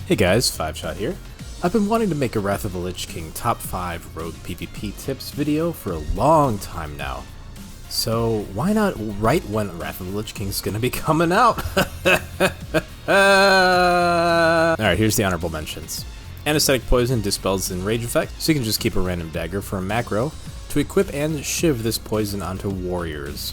Hey guys, 5Shot here. I've been wanting to make a Wrath of the Lich King top 5 rogue PvP tips video for a long time now. So why not right when Wrath of the Lich King's gonna be coming out? Alright, here's the honorable mentions. Anesthetic Poison dispels Enrage effect, so you can just keep a random dagger for a macro to equip and shiv this poison onto warriors.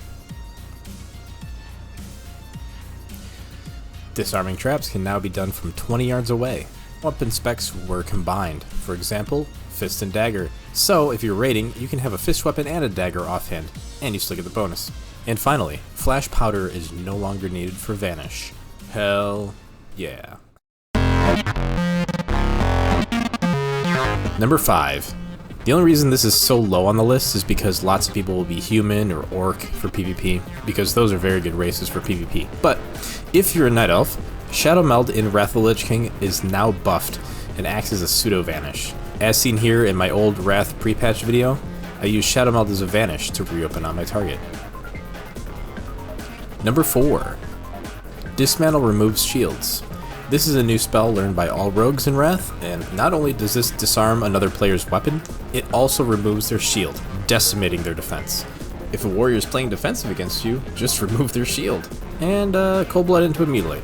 Disarming traps can now be done from 20 yards away. Weapon specs were combined, for example, fist and dagger. So if you're raiding, you can have a fist weapon and a dagger offhand, and you still get the bonus. And finally, flash powder is no longer needed for vanish. Hell yeah. Number 5. The only reason this is so low on the list is because lots of people will be human or orc for PvP, because those are very good races for PvP. But if you're a night elf, Shadow Meld in Wrath of the Lich King is now buffed and acts as a pseudo vanish. As seen here in my old Wrath pre-patch video, I use Shadow Meld as a vanish to reopen on my target. Number 4. Dismantle removes shields. This is a new spell learned by all rogues in Wrath, and not only does this disarm another player's weapon, it also removes their shield, decimating their defense. If a warrior is playing defensive against you, just remove their shield. And cold blood into a mutilate.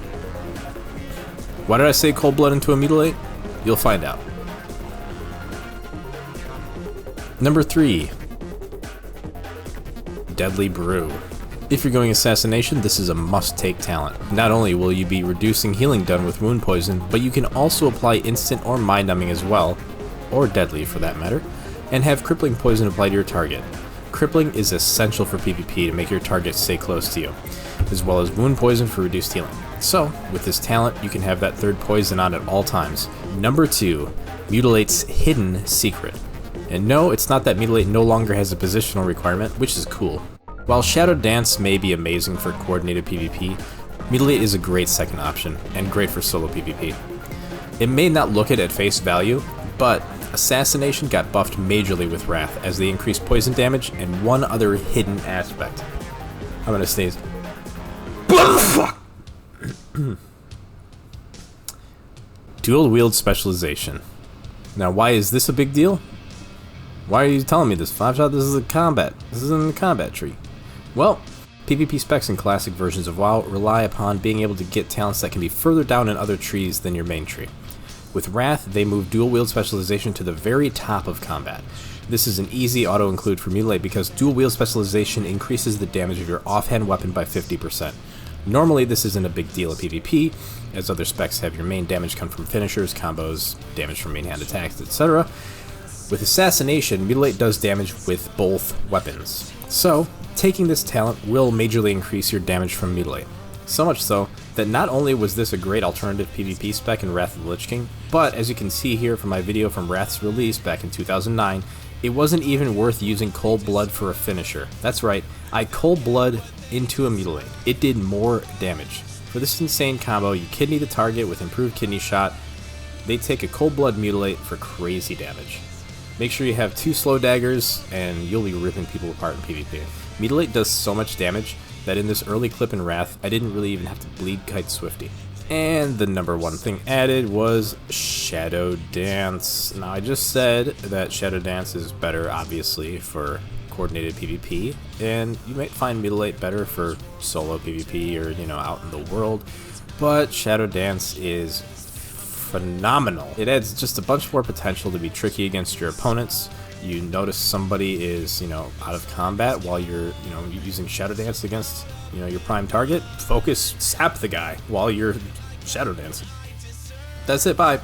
Why did I say cold blood into a mutilate? You'll find out. Number 3. Deadly Brew. If you're going assassination, this is a must-take talent. Not only will you be reducing healing done with wound poison, but you can also apply instant or mind numbing as well, or deadly for that matter, and have crippling poison applied to your target. Crippling is essential for PvP to make your target stay close to you, as well as wound poison for reduced healing. So, with this talent, you can have that third poison on at all times. Number 2, Mutilate's hidden secret. And no, it's not that Mutilate no longer has a positional requirement, which is cool. While Shadow Dance may be amazing for coordinated PvP, Mutilate is a great second option, and great for solo PvP. It may not look it at face value, but Assassination got buffed majorly with Wrath as they increased poison damage and one other hidden aspect. I'm gonna sneeze. Dual wield specialization. Now why is this a big deal? Why are you telling me this, 5Shot? This is a combat. This isn't a combat tree. Well, PvP specs in classic versions of WoW rely upon being able to get talents that can be further down in other trees than your main tree. With Wrath, they move dual wield specialization to the very top of combat. This is an easy auto-include for Mutilate because dual wield specialization increases the damage of your offhand weapon by 50%. Normally, this isn't a big deal at PvP, as other specs have your main damage come from finishers, combos, damage from main hand attacks, etc. With Assassination, Mutilate does damage with both weapons. So, taking this talent will majorly increase your damage from Mutilate. So much so, that not only was this a great alternative PvP spec in Wrath of the Lich King, but as you can see here from my video from Wrath's release back in 2009, it wasn't even worth using Cold Blood for a finisher. That's right, I Cold Blood into a Mutilate. It did more damage. For this insane combo, you kidney the target with improved kidney shot, they take a Cold Blood Mutilate for crazy damage. Make sure you have 2 slow daggers, and you'll be ripping people apart in PvP. Mutilate does so much damage that in this early clip in Wrath, I didn't really even have to bleed Kite Swifty. And the number 1 thing added was Shadow Dance. Now I just said that Shadow Dance is better, obviously, for coordinated PvP, and you might find Mutilate better for solo PvP or, out in the world, but Shadow Dance is phenomenal. It adds just a bunch more potential to be tricky against your opponents. You notice somebody is, out of combat while you're, using Shadow Dance against, your prime target. Focus, sap the guy while you're Shadow Dancing. That's it, bye.